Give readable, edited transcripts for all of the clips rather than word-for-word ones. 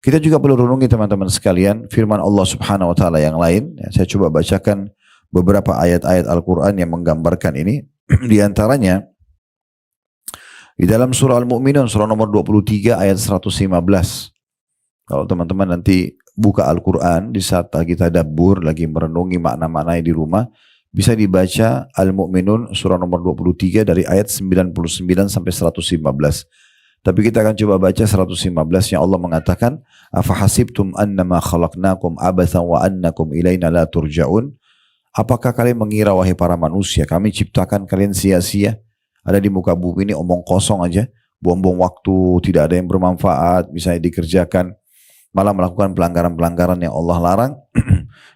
Kita juga perlu renungi teman-teman sekalian firman Allah Subhanahu wa taala yang lain. Saya coba bacakan beberapa ayat-ayat Al-Qur'an yang menggambarkan ini. Di antaranya di dalam surah Al-Mu'minun surah nomor 23 ayat 115. Kalau teman-teman nanti buka Al-Qur'an di saat lagi tadabbur, lagi merenungi makna-maknanya di rumah, bisa dibaca Al-Mu'minun surah nomor 23 dari ayat 99 sampai 115. Tapi kita akan coba baca 115 yang Allah mengatakan, "Afahasibtum annama khalaqnakum abathan wa annakum ilaina la turja'un?" Apakah kalian mengira wahai para manusia, kami ciptakan kalian sia-sia? Ada di muka bumi ini omong kosong aja, buang-buang waktu, tidak ada yang bermanfaat, misalnya dikerjakan, malah melakukan pelanggaran-pelanggaran yang Allah larang.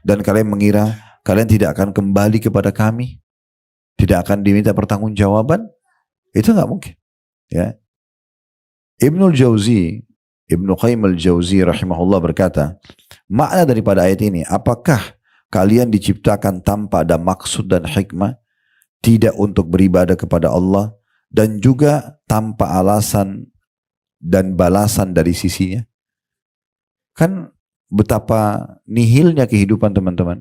Dan kalian mengira kalian tidak akan kembali kepada kami, tidak akan diminta pertanggungjawaban? Itu nggak mungkin. Ya. Ibnu Qayyim al-Jauzi rahimahullah berkata, makna daripada ayat ini, apakah kalian diciptakan tanpa ada maksud dan hikmah, tidak untuk beribadah kepada Allah, dan juga tanpa alasan dan balasan dari sisinya? Kan betapa nihilnya kehidupan teman-teman.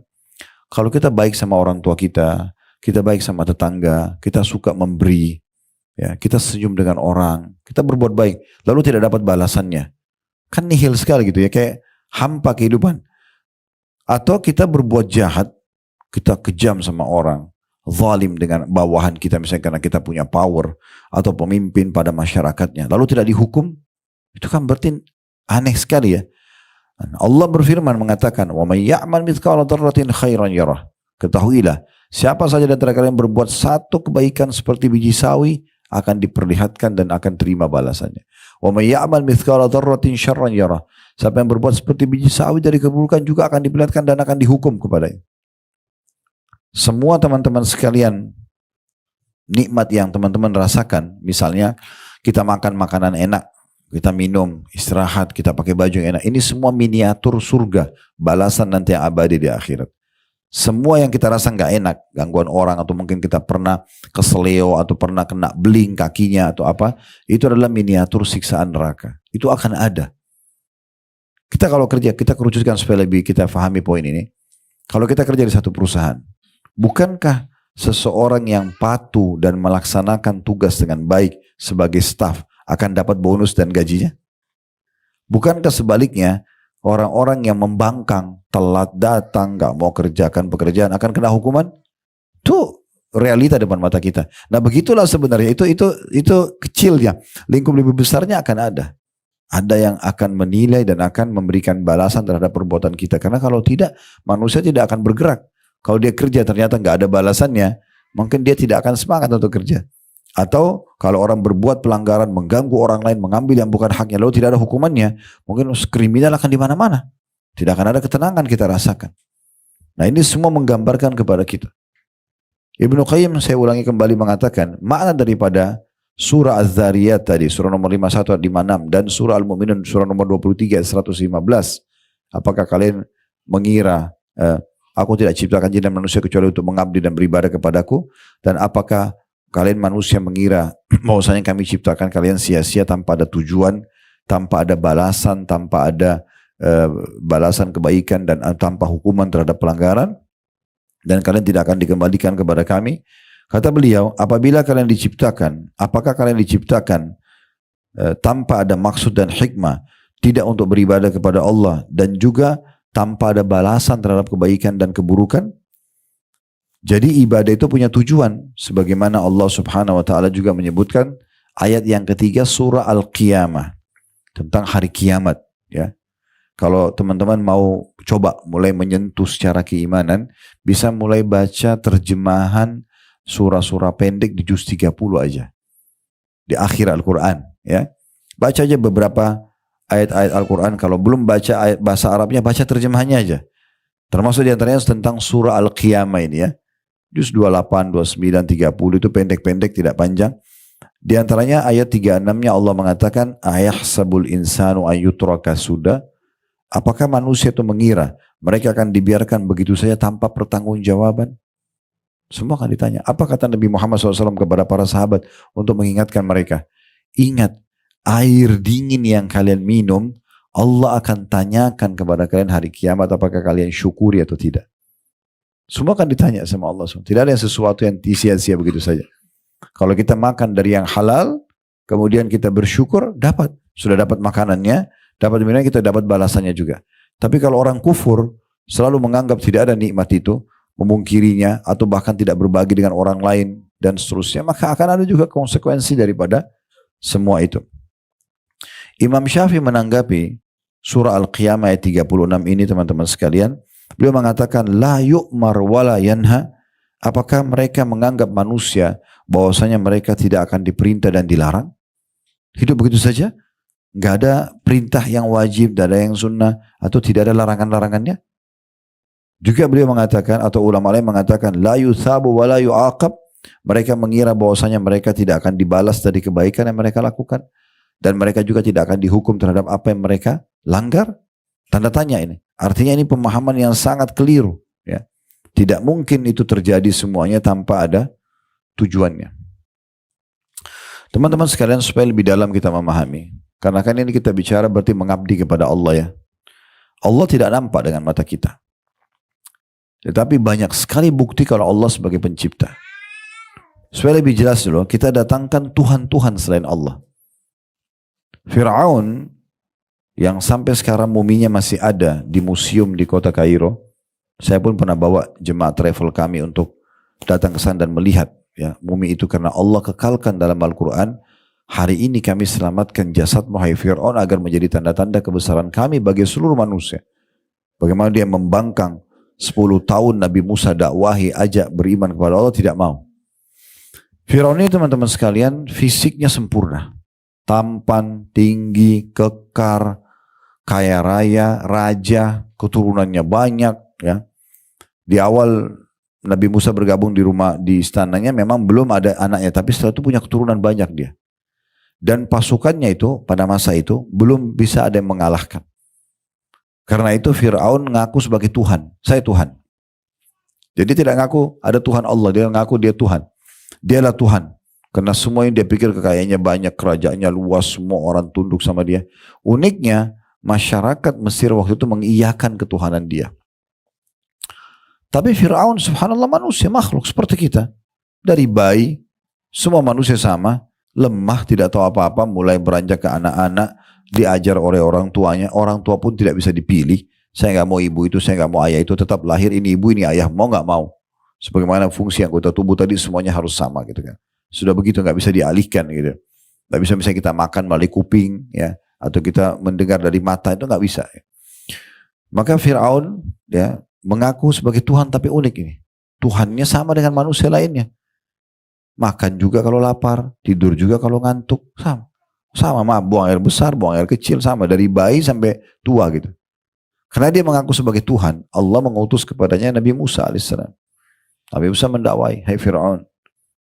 Kalau kita baik sama orang tua kita baik sama tetangga, kita suka memberi, ya, kita senyum dengan orang, kita berbuat baik, lalu tidak dapat balasannya, kan nihil sekali gitu ya, kayak hampa kehidupan. Atau kita berbuat jahat, kita kejam sama orang, zalim dengan bawahan kita misalnya karena kita punya power, atau pemimpin pada masyarakatnya, lalu tidak dihukum, itu kan berarti aneh sekali ya. Allah berfirman mengatakan, "Wa may ya'mal mithqala dzarratin khairan yarah." Ketahuilah, siapa saja dari kalian berbuat satu kebaikan seperti biji sawi, akan diperlihatkan dan akan terima balasannya. Wa may ya'mal mithqala dzarratin syarran yarah. Siapa yang berbuat seperti biji sawi dari keburukan juga akan diperlihatkan dan akan dihukum kepadanya. Semua teman-teman sekalian, nikmat yang teman-teman rasakan, misalnya kita makan makanan enak, kita minum, istirahat, kita pakai baju yang enak, ini semua miniatur surga, balasan nanti yang abadi di akhirat. Semua yang kita rasa nggak enak, gangguan orang, atau mungkin kita pernah keseleo, atau pernah kena beling kakinya, atau apa, itu adalah miniatur siksaan neraka. Itu akan ada. Kita kalau kerja, kita kerucutkan supaya lebih kita pahami poin ini. Kalau kita kerja di satu perusahaan, bukankah seseorang yang patuh dan melaksanakan tugas dengan baik sebagai staf akan dapat bonus dan gajinya? Bukankah sebaliknya, orang-orang yang membangkang, telat datang, gak mau kerjakan pekerjaan akan kena hukuman? Itu realita depan mata kita. Nah begitulah sebenarnya, itu kecilnya. Lingkup lebih besarnya akan ada. Ada yang akan menilai dan akan memberikan balasan terhadap perbuatan kita. Karena kalau tidak, manusia tidak akan bergerak. Kalau dia kerja ternyata gak ada balasannya, mungkin dia tidak akan semangat untuk kerja. Atau kalau orang berbuat pelanggaran, mengganggu orang lain, mengambil yang bukan haknya, lalu tidak ada hukumannya, mungkin kriminal akan di mana-mana. Tidak akan ada ketenangan kita rasakan. Nah ini semua menggambarkan kepada kita. Ibnu Qayyim, saya ulangi kembali, mengatakan makna daripada surah Az-Zariyat tadi, surah nomor 51 56, dan surah Al-Mu'minun surah nomor 23 115. Apakah kalian mengira aku tidak ciptakan jin dan manusia kecuali untuk mengabdi dan beribadah kepadaku? Dan apakah kalian manusia mengira bahwasanya kami ciptakan kalian sia-sia tanpa ada tujuan, tanpa ada balasan, tanpa ada balasan kebaikan dan tanpa hukuman terhadap pelanggaran, dan kalian tidak akan dikembalikan kepada kami? Kata beliau, apabila kalian diciptakan, apakah kalian diciptakan tanpa ada maksud dan hikmah, tidak untuk beribadah kepada Allah, dan juga tanpa ada balasan terhadap kebaikan dan keburukan? Jadi ibadah itu punya tujuan, sebagaimana Allah Subhanahu wa taala juga menyebutkan ayat yang ketiga surah Al-Qiyamah tentang hari kiamat, ya. Kalau teman-teman mau coba mulai menyentuh secara keimanan, bisa mulai baca terjemahan surah-surah pendek di juz 30 aja. Di akhir Al-Qur'an, ya. Baca aja beberapa ayat-ayat Al-Qur'an, kalau belum baca ayat bahasa Arabnya, baca terjemahannya aja. Termasuk di antaranya tentang surah Al-Qiyamah ini, ya. Juz 28, 29, 30 itu pendek-pendek, tidak panjang. Di antaranya ayat 36-nya Allah mengatakan, ayahsabul insanu ayyutraka suda. Apakah manusia itu mengira mereka akan dibiarkan begitu saja tanpa pertanggungjawaban? Semua akan ditanya. Apa kata Nabi Muhammad SAW kepada para sahabat untuk mengingatkan mereka? Ingat, air dingin yang kalian minum, Allah akan tanyakan kepada kalian hari kiamat apakah kalian syukuri atau tidak. Semua akan ditanya sama Allah SWT. Tidak ada yang sesuatu yang sia-sia begitu saja. Kalau kita makan dari yang halal, kemudian kita bersyukur, dapat. Sudah dapat makanannya, dapat minumnya, kita dapat balasannya juga. Tapi kalau orang kufur, selalu menganggap tidak ada nikmat itu, memungkirinya, atau bahkan tidak berbagi dengan orang lain, dan seterusnya, maka akan ada juga konsekuensi daripada semua itu. Imam Syafi'i menanggapi surah Al-Qiyamah ayat 36 ini teman-teman sekalian, beliau mengatakan la yu'mar wala yanha, apakah mereka menganggap manusia bahwasanya mereka tidak akan diperintah dan dilarang? Hidup begitu saja? Enggak ada perintah yang wajib, tidak ada yang sunnah, atau tidak ada larangan-larangannya? Juga beliau mengatakan, atau ulama lain mengatakan la yuthabu wala yu'aqab, mereka mengira bahwasanya mereka tidak akan dibalas dari kebaikan yang mereka lakukan, dan mereka juga tidak akan dihukum terhadap apa yang mereka langgar. Tanda tanya ini. Artinya ini pemahaman yang sangat keliru. Ya. Tidak mungkin itu terjadi semuanya tanpa ada tujuannya. Teman-teman sekalian, supaya lebih dalam kita memahami. Karena kan ini kita bicara berarti mengabdi kepada Allah ya. Allah tidak nampak dengan mata kita. Tetapi banyak sekali bukti kalau Allah sebagai pencipta. Supaya lebih jelas dulu, kita datangkan Tuhan-Tuhan selain Allah. Fir'aun yang sampai sekarang muminya masih ada di museum di kota Kairo. Saya pun pernah bawa jemaah travel kami untuk datang ke sana dan melihat ya, mumi itu, karena Allah kekalkan dalam Al-Quran, hari ini kami selamatkan jasadmu hai Fir'aun agar menjadi tanda-tanda kebesaran kami bagi seluruh manusia. Bagaimana dia membangkang 10 tahun Nabi Musa dakwahi, ajak beriman kepada Allah, tidak mau. Fir'aun ini teman-teman sekalian fisiknya sempurna, tampan, tinggi, kekar, kaya raya, raja, keturunannya banyak ya. Di awal Nabi Musa bergabung di istananya memang belum ada anaknya, tapi setelah itu punya keturunan banyak dia. Dan pasukannya itu pada masa itu belum bisa ada yang mengalahkan. Karena itu Fir'aun ngaku sebagai Tuhan, saya Tuhan. Jadi tidak ngaku ada Tuhan Allah, dia ngaku dia Tuhan. Dialah Tuhan. Karena semua yang dia pikir kekayaannya banyak, kerajaannya luas, semua orang tunduk sama dia. Uniknya masyarakat Mesir waktu itu mengiyakan ketuhanan dia. Tapi Fir'aun subhanallah manusia, makhluk seperti kita. Dari bayi, semua manusia sama, lemah, tidak tahu apa-apa, mulai beranjak ke anak-anak, diajar oleh orang tuanya, orang tua pun tidak bisa dipilih. Saya nggak mau ibu itu, saya nggak mau ayah itu, tetap lahir ini ibu, ini ayah, mau nggak mau. Sebagaimana fungsi anggota tubuh tadi semuanya harus sama gitu kan. Sudah begitu nggak bisa dialihkan gitu. Nggak bisa misalnya kita makan melalui kuping ya, atau kita mendengar dari mata, itu nggak bisa. Maka Fir'aun ya mengaku sebagai Tuhan, tapi unik ini. Tuhannya sama dengan manusia lainnya. Makan juga kalau lapar, tidur juga kalau ngantuk, sama. Sama, buang air besar, buang air kecil, sama. Dari bayi sampai tua gitu. Karena dia mengaku sebagai Tuhan, Allah mengutus kepadanya Nabi Musa alaihissalam. Nabi Musa mendakwai, hai Fir'aun,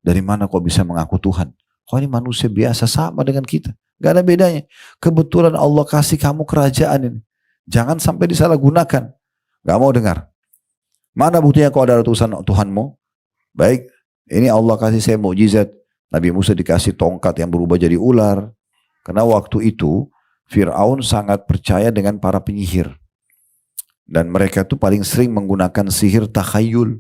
dari mana kau bisa mengaku Tuhan? Kau ini manusia biasa sama dengan kita. Gak ada bedanya. Kebetulan Allah kasih kamu kerajaan ini. Jangan sampai disalahgunakan. Gak mau dengar. Mana buktinya kau adalah utusan Tuhanmu? Baik, ini Allah kasih saya mukjizat. Nabi Musa dikasih tongkat yang berubah jadi ular. Karena waktu itu Fir'aun sangat percaya dengan para penyihir. Dan mereka itu paling sering menggunakan sihir takhayul.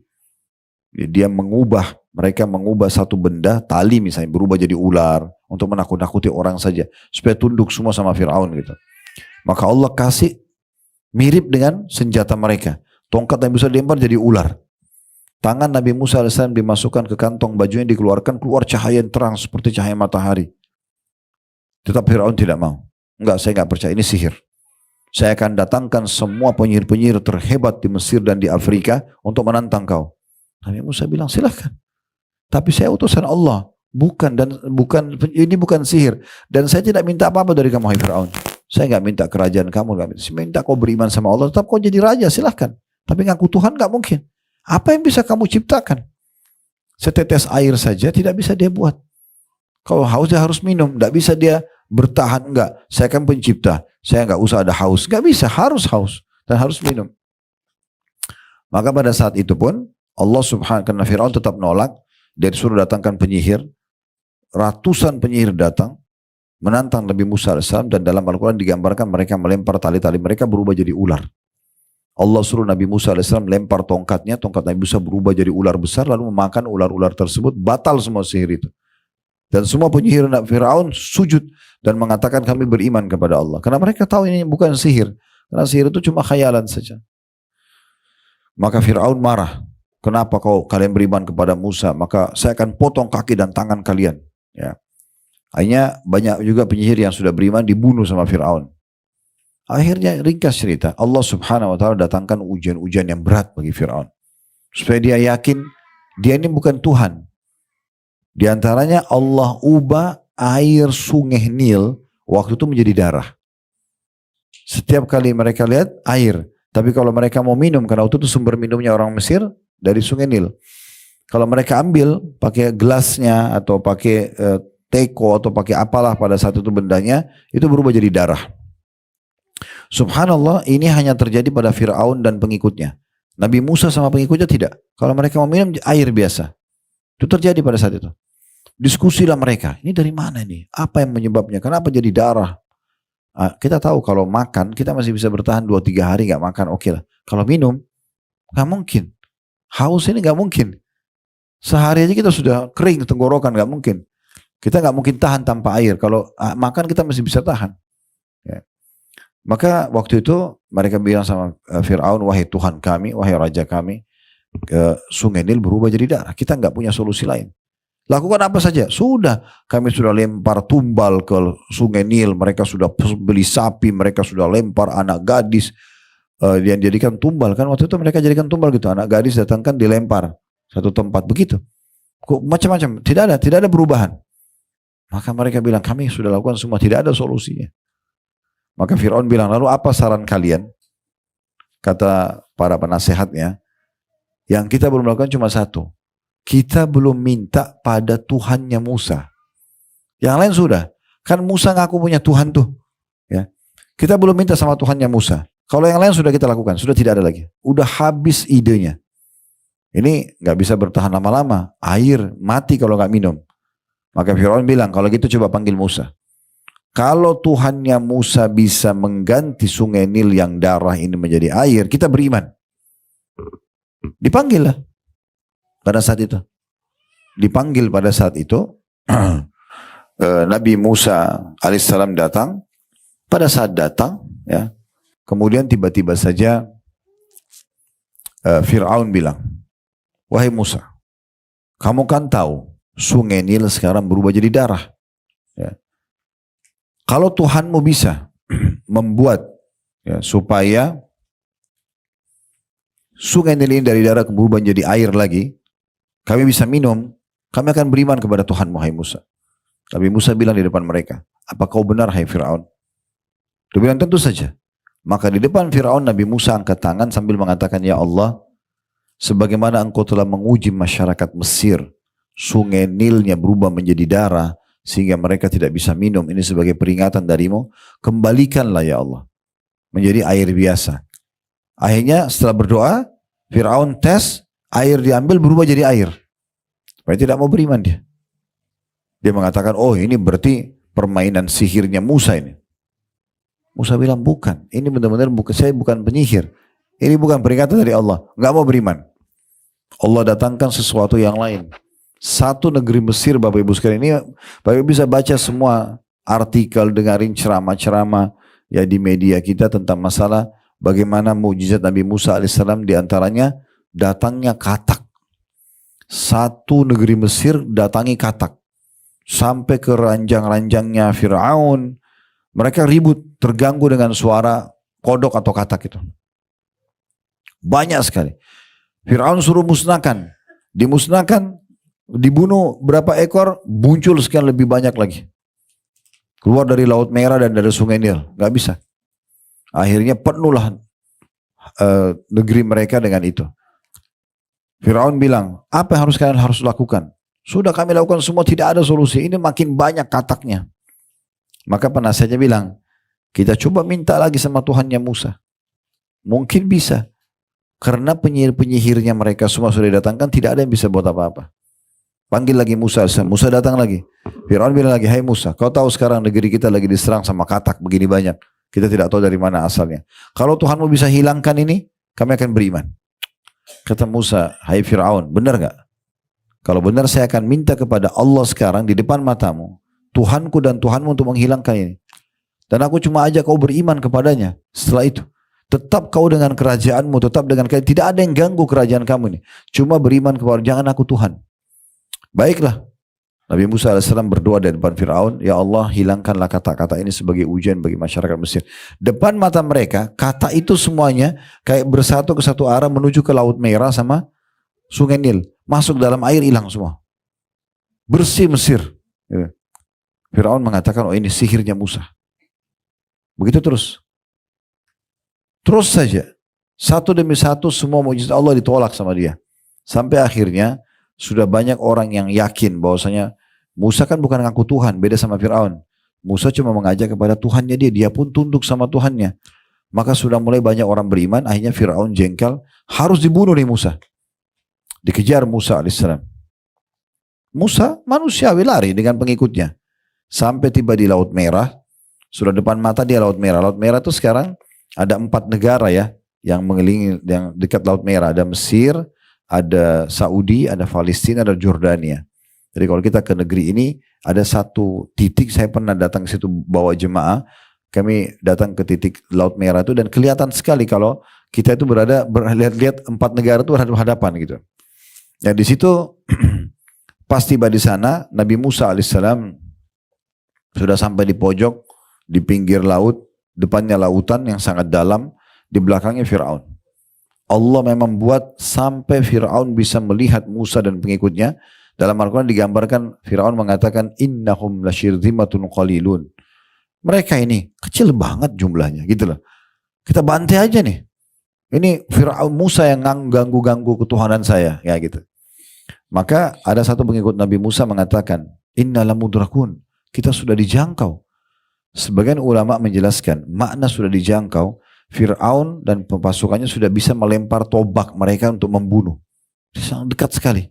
Dia mereka mengubah satu benda, tali misalnya, berubah jadi ular. Untuk menakut-nakuti orang saja. Supaya tunduk semua sama Fir'aun gitu. Maka Allah kasih mirip dengan senjata mereka. Tongkat yang bisa dilempar jadi ular. Tangan Nabi Musa AS dimasukkan ke kantong bajunya, dikeluarkan, keluar cahaya yang terang seperti cahaya matahari. Tetap Fir'aun tidak mau. Enggak, saya enggak percaya, ini sihir. Saya akan datangkan semua penyihir-penyihir terhebat di Mesir dan di Afrika untuk menantang kau. Nabi Musa bilang, silahkan. Tapi saya utusan Allah. Ini bukan sihir. Dan saya tidak minta apa-apa dari kamu, hai Fir'aun. Saya enggak minta kerajaan kamu. Saya minta kau beriman sama Allah. Tetap kau jadi raja, silahkan. Tapi ngaku Tuhan enggak mungkin. Apa yang bisa kamu ciptakan? Setetes air saja tidak bisa dia buat. Kalau haus dia harus minum. Tidak bisa dia bertahan. Enggak. Saya kan pencipta. Saya enggak usah ada haus. Enggak bisa. Harus haus. Dan harus minum. Maka pada saat itu pun Allah subhanahu, karena Fir'aun tetap nolak. Dia disuruh datangkan penyihir. Ratusan penyihir datang. menantang Nabi Musa alaihissalam, dan dalam Al-Quran digambarkan mereka melempar tali-tali mereka berubah jadi ular. Allah suruh Nabi Musa alaihissalam lempar tongkatnya, tongkat Nabi Musa berubah jadi ular besar lalu memakan ular-ular tersebut, batal semua sihir itu. Dan semua penyihir Fir'aun sujud dan mengatakan kami beriman kepada Allah. Karena mereka tahu ini bukan sihir. Karena sihir itu cuma khayalan saja. Maka Fir'aun marah. Kenapa kalian beriman kepada Musa? Maka saya akan potong kaki dan tangan kalian. Ya. Akhirnya banyak juga penyihir yang sudah beriman dibunuh sama Fir'aun. Akhirnya ringkas cerita, Allah subhanahu wa ta'ala datangkan ujian-ujian yang berat bagi Fir'aun. Supaya dia yakin dia ini bukan Tuhan. Di antaranya Allah ubah air sungai Nil waktu itu menjadi darah. Setiap kali mereka lihat air. Tapi kalau mereka mau minum, karena waktu itu sumber minumnya orang Mesir dari sungai Nil. Kalau mereka ambil pakai gelasnya atau pakai teko atau pakai apalah pada saat itu bendanya, itu berubah jadi darah. Subhanallah, ini hanya terjadi pada Fir'aun dan pengikutnya. Nabi Musa sama pengikutnya tidak. Kalau mereka mau minum air biasa. Itu terjadi pada saat itu. Diskusilah mereka, ini dari mana nih? Apa yang menyebabnya? Kenapa jadi darah? Kita tahu kalau makan, kita masih bisa bertahan 2-3 hari gak makan, oke lah. Kalau minum, gak mungkin. Haus ini gak mungkin. Sehari aja kita sudah kering tenggorokan, gak mungkin. Kita gak mungkin tahan tanpa air. Kalau makan kita masih bisa tahan. Ya. Maka waktu itu mereka bilang sama Fir'aun, wahai Tuhan kami, wahai Raja kami, sungai Nil berubah jadi darah. Kita gak punya solusi lain. Lakukan apa saja. Sudah, kami sudah lempar tumbal ke sungai Nil. Mereka sudah beli sapi, mereka sudah lempar anak gadis. Yang jadikan tumbal. Kan waktu itu mereka jadikan tumbal gitu. Anak gadis datangkan dilempar satu tempat. Begitu. Macam-macam. Tidak ada perubahan. Maka mereka bilang, kami sudah lakukan semua. Tidak ada solusinya. Maka Fir'aun bilang, lalu apa saran kalian? Kata para penasehatnya, yang kita belum lakukan cuma satu. Kita belum minta pada Tuhannya Musa. Yang lain sudah. Kan Musa ngaku punya Tuhan tuh. Ya. Kita belum minta sama Tuhannya Musa. Kalau yang lain sudah kita lakukan. Sudah tidak ada lagi. Udah habis idenya. Ini gak bisa bertahan lama-lama. Air mati kalau gak minum. Maka Fir'aun bilang, kalau gitu coba panggil Musa. Kalau Tuhannya Musa bisa mengganti sungai Nil yang darah ini menjadi air, kita beriman. Dipanggil lah. Pada saat itu. Dipanggil pada saat itu. Nabi Musa alaihissalam datang. Pada saat datang. Ya, kemudian tiba-tiba saja Fir'aun bilang. Wahai Musa. Kamu kan tahu. Sungai Nil sekarang berubah jadi darah. Ya. Kalau Tuhanmu bisa membuat ya, supaya sungai Nil ini dari darah berubah menjadi air lagi. Kami bisa minum, kami akan beriman kepada Tuhanmu, hai Musa. Nabi Musa bilang di depan mereka, apa kau benar, hai Fir'aun? Dia bilang, tentu saja. Maka di depan Fir'aun, Nabi Musa angkat tangan sambil mengatakan, ya Allah, sebagaimana engkau telah menguji masyarakat Mesir, sungai Nilnya berubah menjadi darah, sehingga mereka tidak bisa minum, ini sebagai peringatan darimu, kembalikanlah ya Allah, menjadi air biasa. Akhirnya setelah berdoa, Fir'aun tes, air diambil berubah jadi air. Supaya tidak mau beriman dia. Dia mengatakan, oh ini berarti permainan sihirnya Musa ini. Musa bilang, bukan. Ini benar-benar saya bukan penyihir. Ini bukan peringatan dari Allah. Nggak mau beriman. Allah datangkan sesuatu yang lain. Satu negeri Mesir, Bapak Ibu sekalian, ini Bapak Ibu bisa baca semua artikel, dengarin ceramah-ceramah ya di media kita tentang masalah bagaimana mukjizat Nabi Musa alaihissalam, diantaranya datangnya katak. Satu negeri Mesir datangi katak. Sampai ke ranjang-ranjangnya Fir'aun. Mereka ribut, terganggu dengan suara kodok atau katak itu. Banyak sekali. Fir'aun suruh musnahkan. Dimusnahkan, dibunuh berapa ekor, muncul sekian lebih banyak lagi. Keluar dari Laut Merah dan dari Sungai Nil. Gak bisa. Akhirnya penuhlah negeri mereka dengan itu. Fir'aun bilang, apa yang kalian harus lakukan? Sudah kami lakukan semua, tidak ada solusi. Ini makin banyak kataknya. Maka penasihatnya bilang, kita coba minta lagi sama Tuhannya Musa. Mungkin bisa. Karena penyihir-penyihirnya mereka semua sudah datangkan, tidak ada yang bisa buat apa-apa. Panggil lagi Musa. Musa datang lagi. Fir'aun bilang lagi, hai Musa, kau tahu sekarang negeri kita lagi diserang sama katak begini banyak. Kita tidak tahu dari mana asalnya. Kalau Tuhanmu bisa hilangkan ini, kami akan beriman. Kata Musa, hai Fir'aun, benar gak? Kalau benar saya akan minta kepada Allah sekarang di depan matamu, Tuhanku dan Tuhanmu untuk menghilangkan ini. Dan aku cuma ajak kau beriman kepadanya. Setelah itu, tetap kau dengan kerajaanmu, tetap dengan tidak ada yang ganggu kerajaan kamu ini. Cuma beriman kepada, jangan aku Tuhan. Baiklah. Nabi Musa AS berdoa di depan Fir'aun, ya Allah hilangkanlah kata-kata ini sebagai ujian bagi masyarakat Mesir. Depan mata mereka, kata itu semuanya kayak bersatu ke satu arah menuju ke Laut Merah sama Sungai Nil. Masuk dalam air, hilang semua. Bersih Mesir. Fir'aun mengatakan, oh ini sihirnya Musa. Begitu terus. Terus saja. Satu demi satu semua mukjizat Allah ditolak sama dia. Sampai akhirnya sudah banyak orang yang yakin bahwasanya Musa kan bukan ngaku Tuhan, beda sama Fir'aun. Musa cuma mengajak kepada Tuhannya dia pun tunduk sama Tuhannya. Maka sudah mulai banyak orang beriman, akhirnya Fir'aun jengkel, harus dibunuh nih Musa. Dikejar Musa alaihissalam. Musa manusiawi lari dengan pengikutnya. Sampai tiba di Laut Merah, sudah depan mata dia Laut Merah. Laut Merah itu sekarang ada 4 negara ya, yang mengelilingi, yang dekat Laut Merah. Ada Mesir, ada Saudi, ada Palestina, ada Jordania. Jadi kalau kita ke negeri ini, ada satu titik, saya pernah datang ke situ bawa jemaah, kami datang ke titik Laut Merah itu dan kelihatan sekali kalau kita itu lihat 4 negara itu berhadapan gitu. Ya di situ pas tiba di sana, Nabi Musa alaihissalam sudah sampai di pojok, di pinggir laut, depannya lautan yang sangat dalam, di belakangnya Fir'aun. Allah memang buat sampai Fir'aun bisa melihat Musa dan pengikutnya. Dalam Al-Quran digambarkan Fir'aun mengatakan innahum lasyirzimatun qalilun. Mereka ini kecil banget jumlahnya gitu loh. Kita bantai aja nih. Ini Fir'aun Musa yang ganggu-ganggu ketuhanan saya ya gitu. Maka ada satu pengikut Nabi Musa mengatakan innalamudrakun. Kita sudah dijangkau. Sebagian ulama menjelaskan makna sudah dijangkau. Fir'aun dan pasukannya sudah bisa melempar tombak mereka untuk membunuh. Sangat dekat sekali.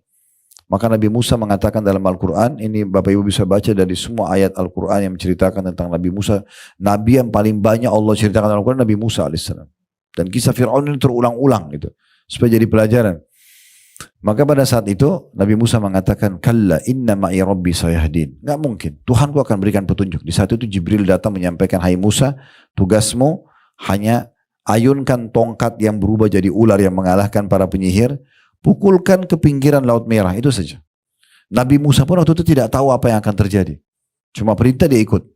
Maka Nabi Musa mengatakan dalam Al-Quran, ini Bapak Ibu bisa baca dari semua ayat Al-Quran yang menceritakan tentang Nabi Musa. Nabi yang paling banyak Allah ceritakan dalam Al-Quran, Nabi Musa alaihissalam. Dan kisah Fir'aun ini terulang-ulang gitu, supaya jadi pelajaran. Maka pada saat itu Nabi Musa mengatakan, kalla inna ma'i rabbi sayahdin. Nggak mungkin, Tuhanku akan berikan petunjuk. Di saat itu Jibril datang menyampaikan, hai Musa, tugasmu hanya ayunkan tongkat yang berubah jadi ular yang mengalahkan para penyihir, pukulkan ke pinggiran Laut Merah, itu saja. Nabi Musa pun waktu itu tidak tahu apa yang akan terjadi. Cuma perintah dia ikut.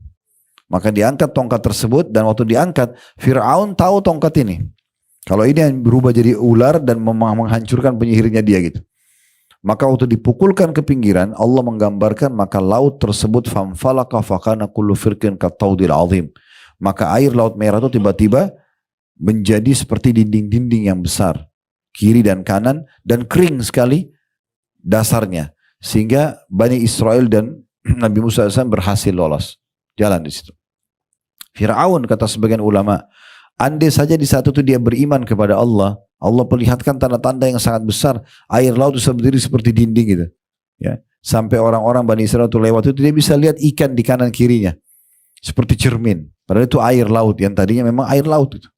Maka diangkat tongkat tersebut dan waktu diangkat, Fir'aun tahu tongkat ini. Kalau ini yang berubah jadi ular dan menghancurkan penyihirnya dia gitu. Maka waktu dipukulkan ke pinggiran, Allah menggambarkan maka laut tersebut famfalaka fakana kullu firqin kattaudil azim. Maka air Laut Merah itu tiba-tiba menjadi seperti dinding-dinding yang besar. Kiri dan kanan dan kering sekali dasarnya. Sehingga Bani Israel dan Nabi Musa AS berhasil lolos. Jalan di situ. Fir'aun kata sebagian ulama, andai saja di saat itu dia beriman kepada Allah, Allah perlihatkan tanda-tanda yang sangat besar, air laut itu berdiri seperti dinding gitu. Ya, sampai orang-orang Bani Israel itu lewat itu dia bisa lihat ikan di kanan kirinya. Seperti cermin. Padahal itu air laut yang tadinya memang air laut itu.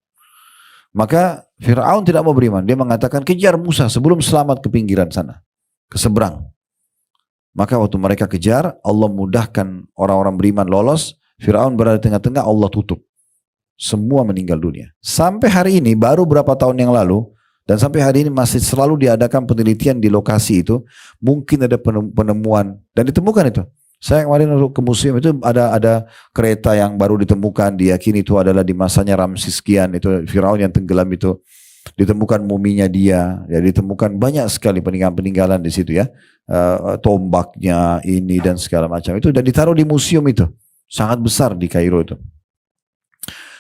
Maka Fir'aun tidak mau beriman. Dia mengatakan kejar Musa sebelum selamat ke pinggiran sana. Ke seberang. Maka waktu mereka kejar, Allah mudahkan orang-orang beriman lolos. Fir'aun berada di tengah-tengah, Allah tutup. Semua meninggal dunia. Sampai hari ini, baru berapa tahun yang lalu, dan sampai hari ini masih selalu diadakan penelitian di lokasi itu. Mungkin ada penemuan, dan ditemukan itu. Saya kemarin ke museum itu ada kereta yang baru ditemukan, diyakini itu adalah di masanya Ramses sekian, itu Firaun yang tenggelam itu, ditemukan muminya dia, ya ditemukan banyak sekali peninggalan-peninggalan di situ ya, tombaknya ini dan segala macam itu, dan ditaruh di museum itu, sangat besar di Kairo itu.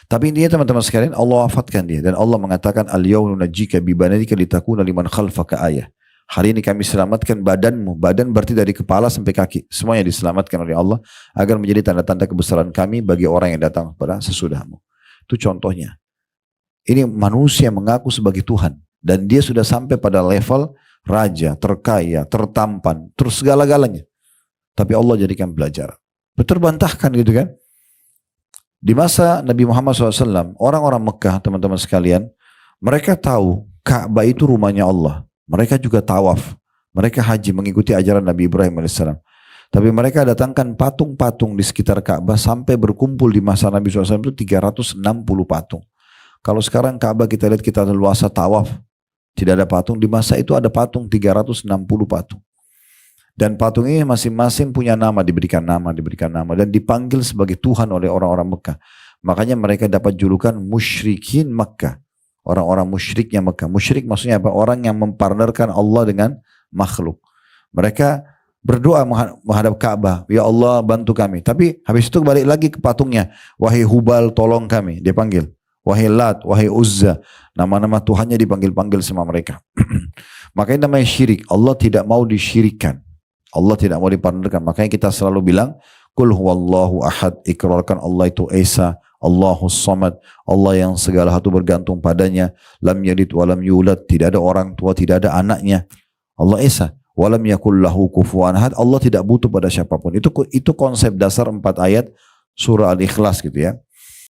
Tapi intinya teman-teman sekalian, Allah wafatkan dia dan Allah mengatakan al-yawma nunajjika bi banatika litakuna liman khalfaka ayah. Hari ini kami selamatkan badanmu. Badan berarti dari kepala sampai kaki. Semuanya diselamatkan oleh Allah. Agar menjadi tanda-tanda kebesaran kami bagi orang yang datang kepada sesudahmu. Itu contohnya. Ini manusia mengaku sebagai Tuhan. Dan dia sudah sampai pada level raja, terkaya, tertampan, terus segala-galanya. Tapi Allah jadikan pelajaran. Terbantahkan gitu kan. Di masa Nabi Muhammad SAW, orang-orang Mekah, teman-teman sekalian, mereka tahu Ka'bah itu rumahnya Allah. Mereka juga tawaf. Mereka haji mengikuti ajaran Nabi Ibrahim AS. Tapi mereka datangkan patung-patung di sekitar Ka'bah sampai berkumpul di masa Nabi SAW itu 360 patung. Kalau sekarang Ka'bah kita lihat kita leluasa tawaf, tidak ada patung. Di masa itu ada patung 360 patung. Dan patung ini masing-masing punya nama, diberikan nama, dan dipanggil sebagai Tuhan oleh orang-orang Mekah. Makanya mereka dapat julukan musyrikin Mekah. Orang-orang musyriknya Mekah. Musyrik maksudnya apa? Orang yang mempartnerkan Allah dengan makhluk. Mereka berdoa menghadap Ka'bah, ya Allah bantu kami. Tapi habis itu balik lagi ke patungnya. Wahai Hubal tolong kami, dia panggil. Wahai Lat, wahai Uzza. Nama-nama Tuhannya dipanggil-panggil sama mereka. Makanya namanya syirik. Allah tidak mau disyirikan. Allah tidak mau dipartnerkan. Makanya kita selalu bilang, Qul huwallahu ahad, ikrarkan Allah itu Esa, Allahus samad, Allah yang segala hatu bergantung padanya, lam yalid walam yulad, tidak ada orang tua, tidak ada anaknya. Allah Esa, walam yakul lahu kufuwan ahad, Allah tidak butuh pada siapapun. Itu konsep dasar 4 ayat surah Al-Ikhlas gitu ya.